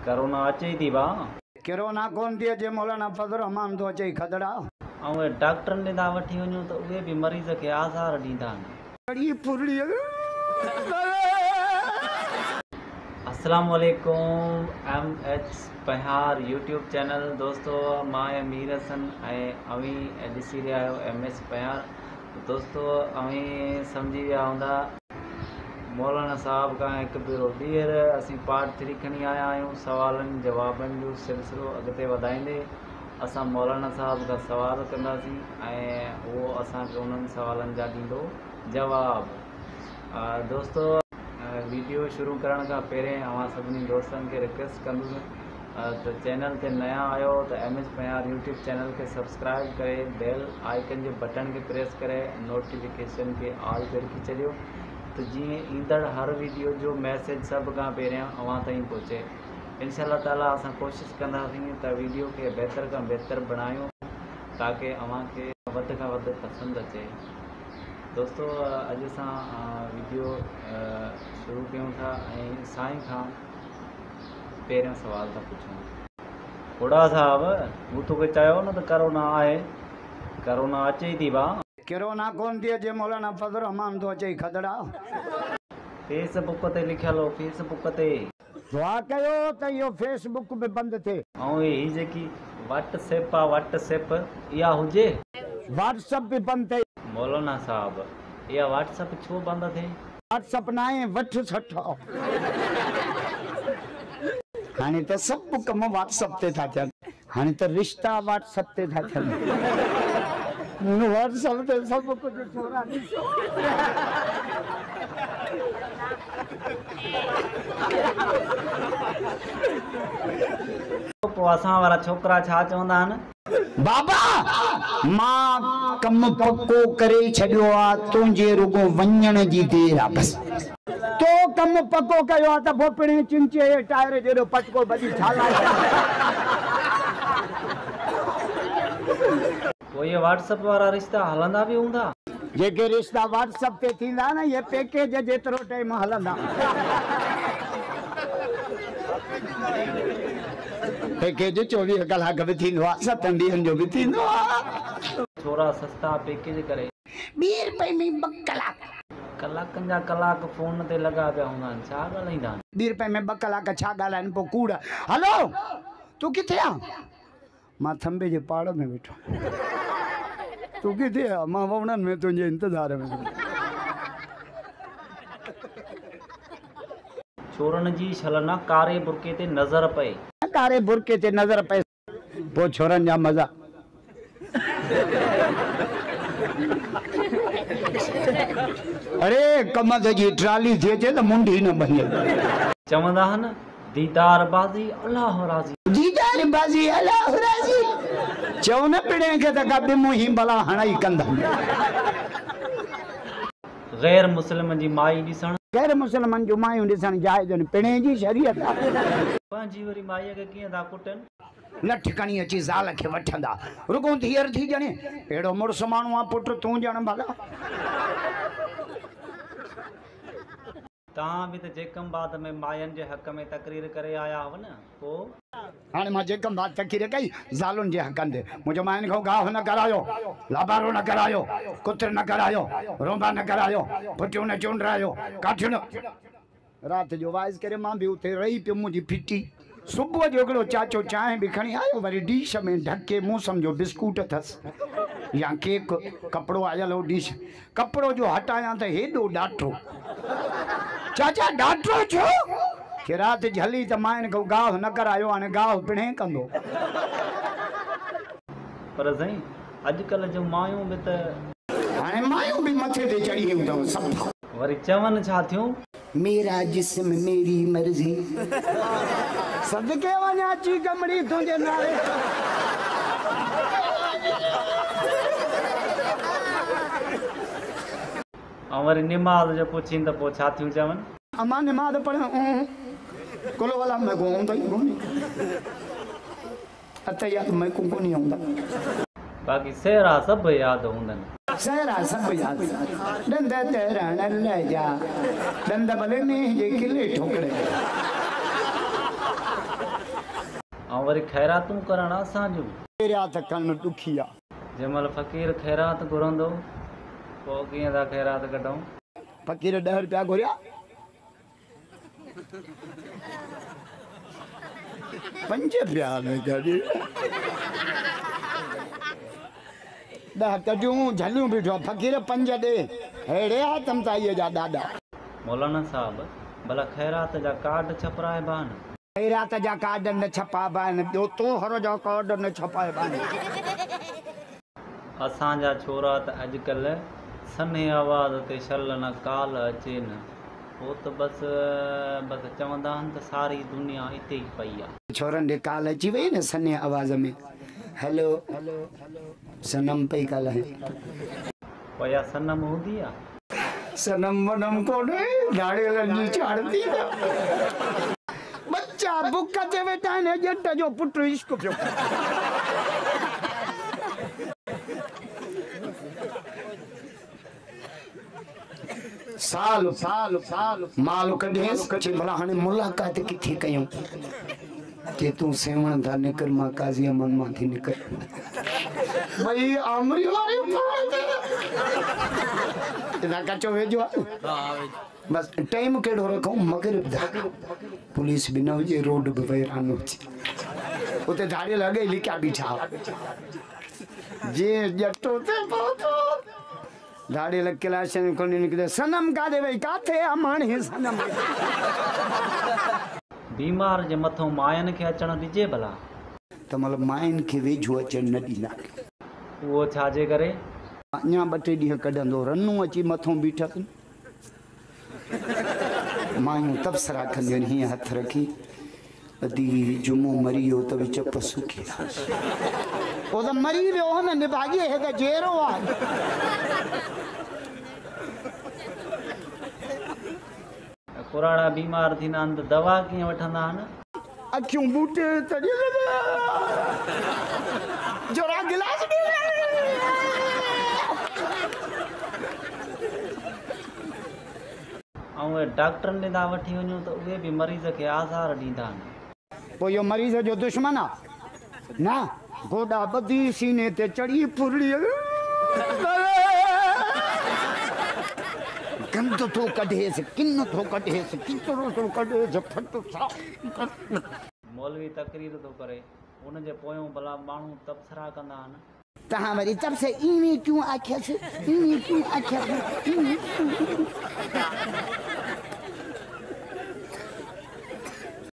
Corona अचे थी बा कोरोना कोन थी अचे मौलाना फज़ल रहमान तो अचे खदड़ा ऐं डॉक्टरनि ॾे था वठी वञूं त उहे बि मरीज़ खे आज़ार ॾींदा आहिनि। अस्सलाम वालेकुम MH पहार यूट्यूब चैनल दोस्तों मां मीर हसन ऐं अवी ॾिसी रहिया आहियो MH पहार। दोस्तों अवी सम्झी विया हूंदा मौलाना साहब खां हिकु भेरो ॿीहर असीं पार्ट 3 खणी आया आहियूं सवालनि जवाबनि जो सिलसिलो अॻिते वधाईंदे असां मौलाना साहब खां सवाल कंदासीं ऐं उहो असांखे उन्हनि सवालनि जा ॾींदो जवाब। दोस्तों वीडियो शुरू करण खां पहिरें अवां सभिनी दोस्तनि खे रिक्वेस्ट कंदुसि त चैनल ते नया आहियो त MH पहार यूट्यूब चैनल खे सब्सक्राइब करे बेल आइकन जे बटन खे प्रेस करे नोटिफिकेशन खे ऑल ते रखी छॾियो त जीअं ईंदड़ हर वीडियो जो मैसेज सभ खां पहिरियां अवां ताईं पहुचे। इंशाअल्लाह ताला असां कोशिशि कंदासीं त वीडियो खे बहितर खां बहितर बणायूं ताकी अवां खे वधि खां वधि पसंदि अचे। दोस्तों अॼु असां वीडियो शुरू कयूं था ऐं साईं खां पहिरियों सवाल था पुछूं। बुढ़ा साहब हू तोखे चयो न त कोरोना आहे, कोरोना अचे थी बा कोरोना कोन थी अचे मौलाना फज़ल रहमान तो अचे खदड़ा फेसबुक ते लिखियल हो फेसबुक ते दुआ कयो त इहो फेसबुक बि बंदि थिए ऐं ही जेकी व्हाट्सएप आहे व्हाट्सएप इहा हुजे व्हाट्सएप बि बंदि थिए। मौलाना साहब इहा व्हाट्सएप छो बंदि थिए? व्हाट्सएप न आहे वठ सठ हाणे त सभु कम व्हाट्सएप ते था थियनि हाणे त रिश्ता व्हाट्सएप ते था थियनि व्हाट्सएप ते सभु कुझु छोरा ॾिसो पोइ असां वारा छोकिरा छा चवंदा आहिनि बाबा मां कम पको करे छॾियो आहे तुंहिंजे रुगो वञण जी देरि आहे बस तो कम पको कयो आहे त पोइ पिणे चिंचे टायर जहिड़ो पटको बजी ठालाए पोइ इहे व्हाट्सएप वारा रिश्ता हलंदा बि हूंदा? जेके रिश्ता व्हाट्सएप ते थींदा न इहे पैकेज जेतिरो टाइम हलंदा पैकेज 24 कलाक बि थींदो आहे 7 ॾींहंनि जो बि थींदो आहे। छोरा सस्ता पैकेज करे 20 रुपए में 2 कलाक कलाकनि जा कलाक फोन ते लॻा पिया हूंदा आहिनि छा ॻाल्हाईंदा आहिनि? 20 रुपए में 2 कलाक छा ॻाल्हाइनि पोइ कूड़ हलो तूं किथे आहे? मां थंबे जे पाड़ में वेठो तूं किथे आहे? मां वणनि में तुंहिंजे इंतज़ार में। छोरनि जी छलना कारे बुरके ते नज़र पए कारे बुरके ते नज़र पए पोइ छोरनि जा मज़ा अरे कमद जी ट्राली थी अचे त मुंडी न बने चवंदा आहिनि दीदार बाज़ी अल्लाह राज़ी दीदार बाज़ी अल्लाह राज़ी चओ न पिणे खे त गॾु मुही भला हणाई कंदा गैर मुस्लिम जी माई ॾिसण गैर मुस्लिमनि जूं मायूं ॾिसण जाइज़ आहिनि पिणे जी शरीयत पंहिंजी वरी माईअ खे कीअं था कुटनि न ठिकाणी अची ज़ाल खे वठंदा रुगो धीअर थी ॼणे अहिड़ो मुड़ुसु माण्हू आहे पुटु तूं ॼण भला तव्हां बि त जेकमबाद में मायनि जे हक़ में तकरीर करे आया हुआ न पोइ हाणे मां जेकमबाद तकरीर कई ज़ालुनि जे हक़नि ते मुंहिंजो माइनि खां गाह न करायो लाबारो न करायो कुत्र न करायो रोंबा न करायो पुटियूं न चूंडरायो काठियूं न राति जो वाइज़ करे मां बि उते रही पियो मुंहिंजी फिटी सुबुह जो हिकिड़ो चाचो चांहि बि खणी आयो वरी डिश में ढके मूं सम्झो बिस्कुट अथसि या केक कपिड़ो आयल हो डिश कपिड़ो जो हटायां त हेॾो ॾाठो चाचा ॾाठो छो कि राति झली त माइनि खां गाह न करायो हाणे गाह पिणे कंदो पर साईं अॼुकल्ह जो मायूं बि त हाणे मायूं बि मथे ते चढ़ी वियूं अथव सभु वरी चवनि छा थियूं मेरा जिस्म मेरी मर्जी सदके वञा अची कमड़ी तुंहिंजे नाले ऐं वरी निमाज़ जो पुछीनि त पोइ छा थियूं चवनि अमां निमाज़ पढ़ कुल वाला मैं को आਉਂਦਾ ਹੀ कोनी अत याद मैं को कोनी आਉਂਦਾ बाक़ी सेहरा सभु यादि हूंदनि सहरा सब याद डंद तेरण ले जा डंद भले में जे किले ठोकड़े वरी खैरातूं करण असांजूं। खैरात करण ॾुखी आहे। जंहिंमहिल फ़क़ीर खैरात घुरंदो पोइ कीअं था खैरात कढूं? फ़क़ीर 10 रुपया घुरिया 5 रुपया में कढी 10 कढियूं झलियूं बीठो फ़क़ीर 5 ॾे हेड़े आ तमताईअ जा ॾाॾा। मौलाना साहब भला खैरात जा कार्ड छपराइबा आहिनि? खैरात जा कार्ड न छपाइबा आहिनि, ॿियो तोहर जा कार्ड न छपाइबा आहिनि। असांजा छोरा त अॼुकल्ह सन्हे आवाज़ ते शल न काल अचे न, पोइ त बसि चवंदा आहिनि त सारी दुनिया हिते ई पई आहे। छोरनि ॾे काल अची वई न सन्हे आवाज़ में, हेलो सनम पई ॻाल्हाए। पया सनम हूंदी आहे? सनम वनम कोन्हे, नारियल जी चाड़ती बच्चा बुक ते वेठा आहिनि, ॼट जो पुट इश्क पियो। साल साल साल माल कढेसि भला हाणे मुलाक़ात किथे कयूं? के तूं सेवण था निकर मां काज़ी अमन मां थी निकर भई आमरी वारी ना कचो वेजो बस टाइम केड़ो रखो मगरिब दा पुलिस भी ना हुजे रोड भी वैरान हुजे उते धाड़ी लगे लिखा बीठा जे जट्टो ते पहुंचो धाड़ी लग क्लास में कोनी निकले सनम का दे भाई काथे अमाणी सनम बीमार जे मथो मायन के अचण दिजे भला त मतलब मायन के वेझो अचण न दीना वो छाजे करे अञा 2-3 ॾींहं कढंदो रनू अची मथो बीठस मायूं तबसरा कंदियूं आहिनि हीअं हथ रखी अदी जुमो मरी वियो त बि चप सुकी ओ त मरी वियो न निभागी हे त जेरो आहे पुराणा बीमार थींदा आहिनि त दवा कीअं वठंदा आहिनि अखियूं बूटे तड़ी जोरा गिलास ऐं डॉक्टरनि ॾे था वठी वञूं त उहे बि मरीज़ खे आज़ार ॾींदा आहिनि। पोइ इहो मरीज़ जो दुश्मन आहे न गोॾा ॿधी सीने ते चढ़ी फुरड़ी गंद थो कढेसि किन थो कढेसि किचरो थो कढेसि फट मौलवी तकरीर थो करे उनजे पोयों भला माण्हू तबसरा कंदा आहिनि तहां वरी तब से इवें क्यों आख्यस इवें क्यों आख्यस